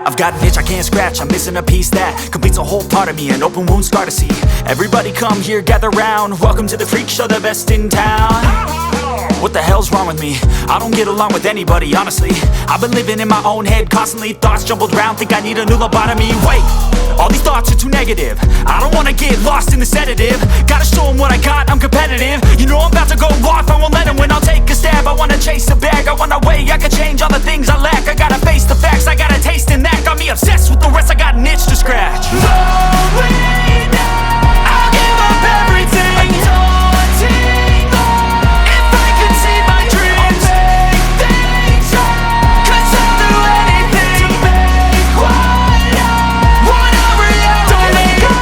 I've got an itch I can't scratch, I'm missing a piece that completes a whole part of me, an open wound scar to see. Everybody come here, gather round, welcome to the freak show, the best in town. What the hell's wrong with me? I don't get along with anybody, honestly. I've been living in my own head constantly, thoughts jumbled round, think I need a new lobotomy. Wait, all these thoughts are too negative, I don't wanna get lost in the sedative. Gotta show them what I got, I'm competitive. You know I'm about to go off, I won't let them win, I'll take a stab. I wanna chase a bag, I wanna weigh, I can change all the things I lack. I gotta face the facts, I got a taste in that. Got me obsessed with the rest, I got an itch to scratch. Lonely now, I'll give up everything. Daunting love, if I could see my dreams, I'll make things right. 'Cause I'll do anything to make what I want a reality. Don't let go,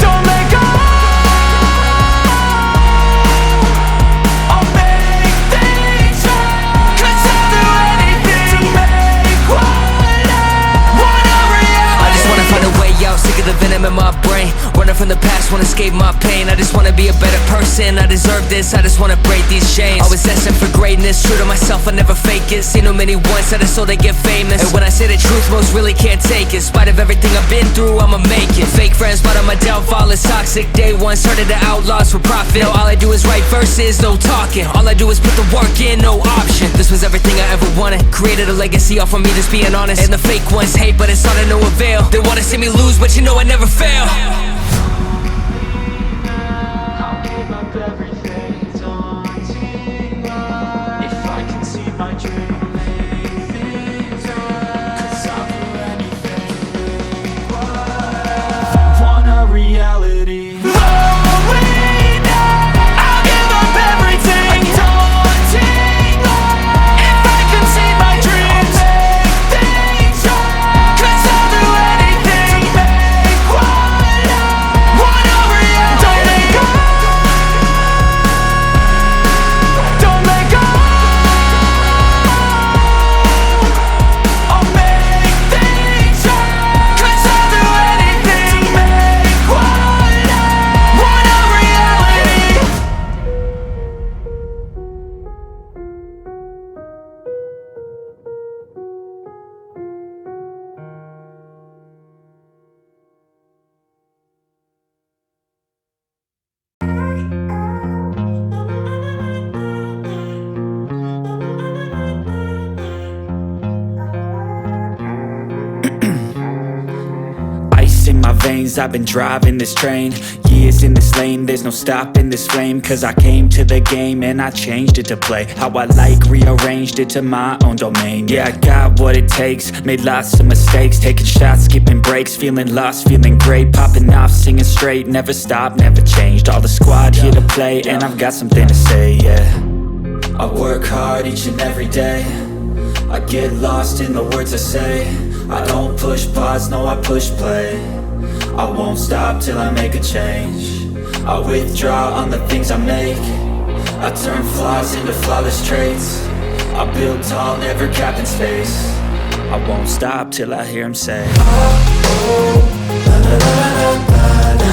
don't let go. I'll make things right. 'Cause I'll do anything to make what I want a reality. I just wanna find a way out, sick of the venom in my brain. Running from the past, wanna escape my pain. I just wanna be a better person, I deserve this. I just wanna break these chains. Always destined for greatness, true to myself, I never fake it. Seen too many once that I so they get famous. And when I say the truth, most really can't take it. In spite of everything I've been through, I'ma make it. Fake friends, but on my downfall is toxic. Day one, started the outlaws for profit. Now all I do is write verses, no talking. All I do is put the work in, no option. This was everything I ever wanted. Created a legacy off of me, just being honest. And the fake ones hate, but it's all to no avail. They wanna see me lose, but you know I never fail. I'll give up everything, daunting love. If I can see my dream, make things right. 'Cause I'll do anything to make what I want a reality. Lonely now, I'll give up everything. Daunting love, if I can see my dreams, I'll make things right. 'Cause I'll do anything to make what I want a reality. Don't let go, don't let go. I'll make things right. 'Cause I'll do anything to make what I want a reality. Ice in my veins, I've been driving this train. Years in this lane, there's no stopping this flame. 'Cause I came to the game and I changed it to play how I like, rearranged it to my own domain. Yeah, I got what it takes, made lots of mistakes, taking shots, skipping breaks, feeling lost, feeling great, popping off, singing straight, never stopped, never changed. All the squad here to play, and I've got something to say, yeah. I work hard each and every day, I get lost in the words I say. I don't push pause, no I push play. I won't stop till I make a change. I withdraw on the things I make. I turn flaws into flawless traits. I build tall, never capped in space. I won't stop till I hear him say, oh, oh, la la la la la la.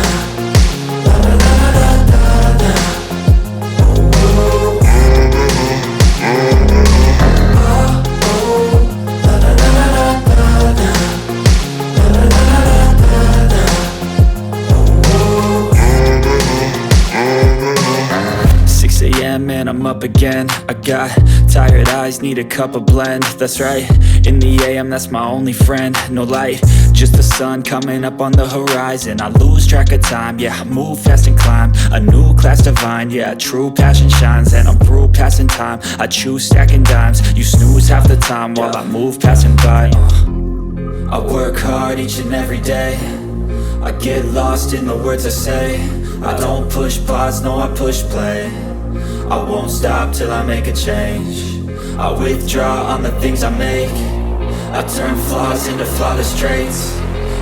And I'm up again. I got tired eyes, need a cup of blend. That's right, in the AM, that's my only friend. No light, just the sun coming up on the horizon. I lose track of time, yeah, I move fast and climb a new class divine, yeah, true passion shines. And I'm through passing time, I choose stacking dimes. You snooze half the time while I move passing by. I work hard each and every day, I get lost in the words I say. I don't push pause, no I push play. I won't stop till I make a change. I withdraw on the things I make. I turn flaws into flawless traits.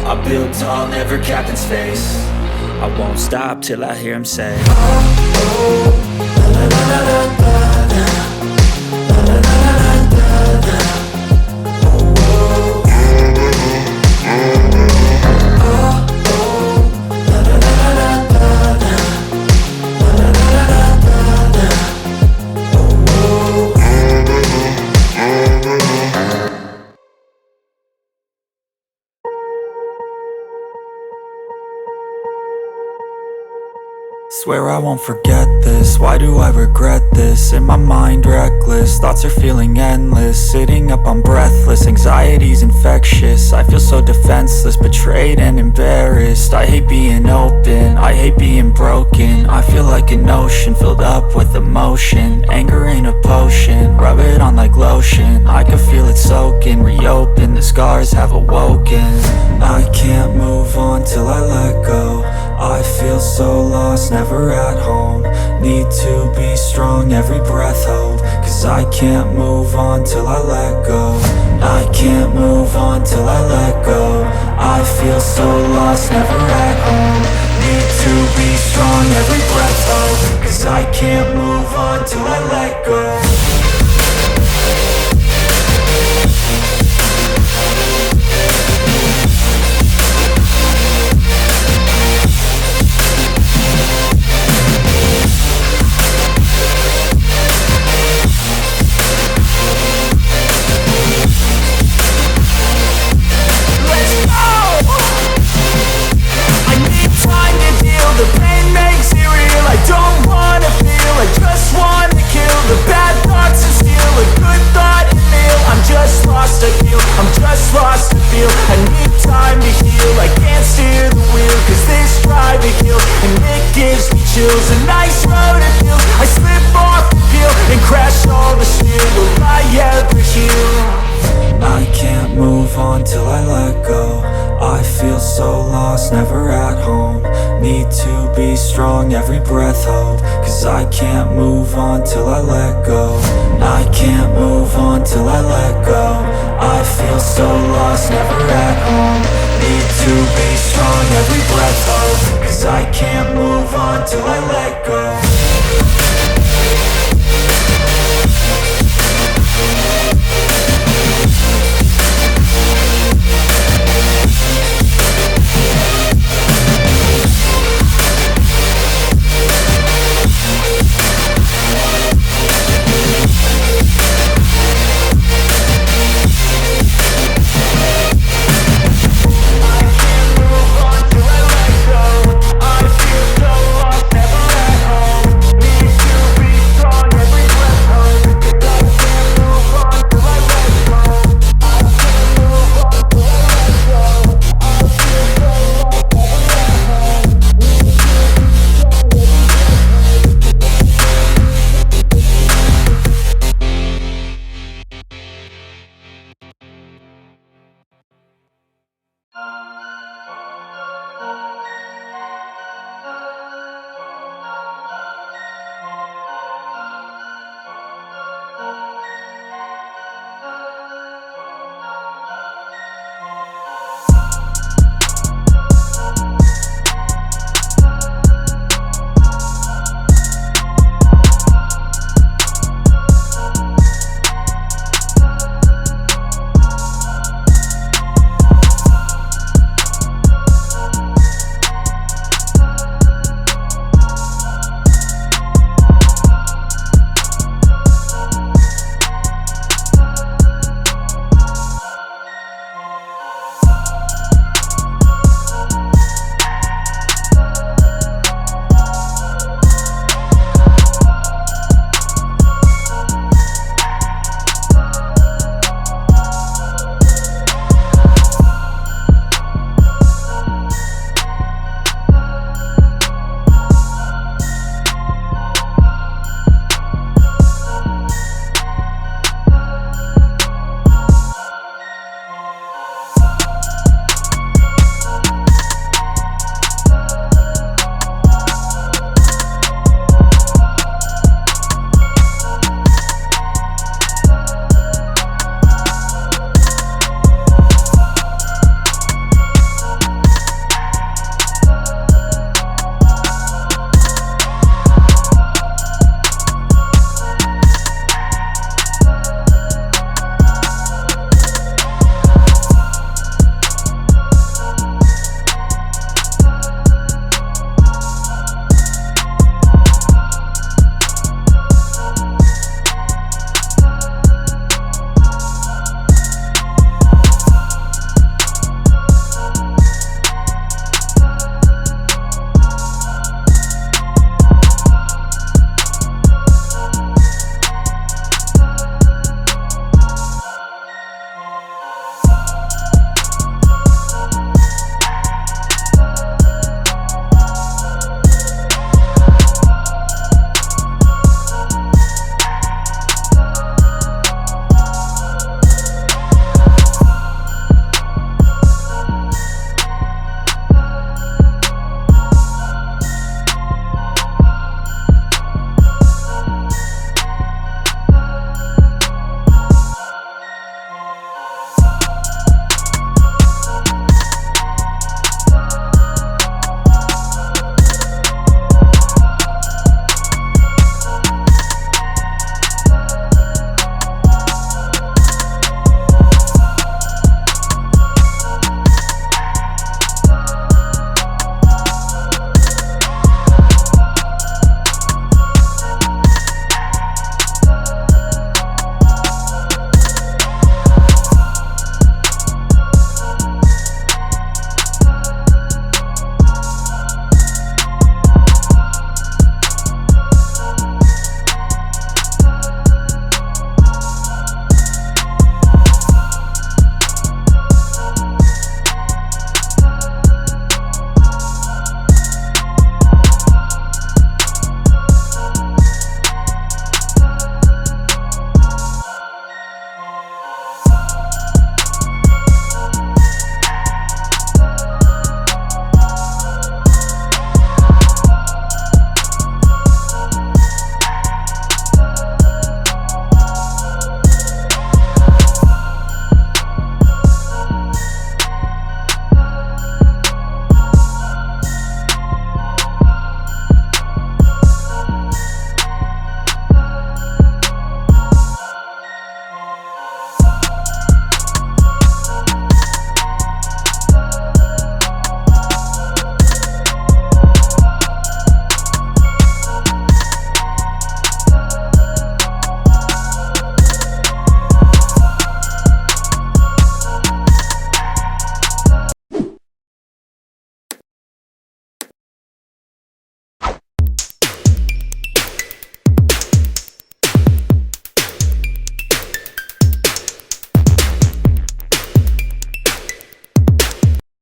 I build tall, never capped in space. I won't stop till I hear him say, oh, oh, la la la la la la. La la la la la la. Oh, oh. Swear I won't forget this, why do I regret this? In my mind reckless, thoughts are feeling endless. Sitting up I'm breathless, anxiety's infectious. I feel so defenseless, betrayed and embarrassed. I hate being open, I hate being broken. I feel like an ocean filled up with emotion. Anger ain't a potion, rub it on like lotion. I can feel it soaking, reopen, the scars have awoken. I can't move on till I let go. I feel so lost, never at home. Need to be strong, every breath hold. Cause I can't move on till I let go. I can't move on till I let go. I feel so lost, never at home. Need to be strong, every breath hold. Cause I can't move on till I let go. The pain makes it real, I don't wanna feel, I just wanna kill the bad thoughts and steal a good thought and feel. I'm just lost, I feel, I'm just lost, I feel. I need time to heal, I can't steer the wheel. Cause this drive to kill, and it gives me chills. A nice road it feels, I slip off the peel and crash all the steel. Will I ever heal? I can't move on till I let go. I feel so lost, never at home. Need to be strong, every breath hold. Cause I can't move on till I let go. I can't move on till I let go. I feel so lost, never at home. Need to be strong, every breath hold. Cause I can't move on till I let go.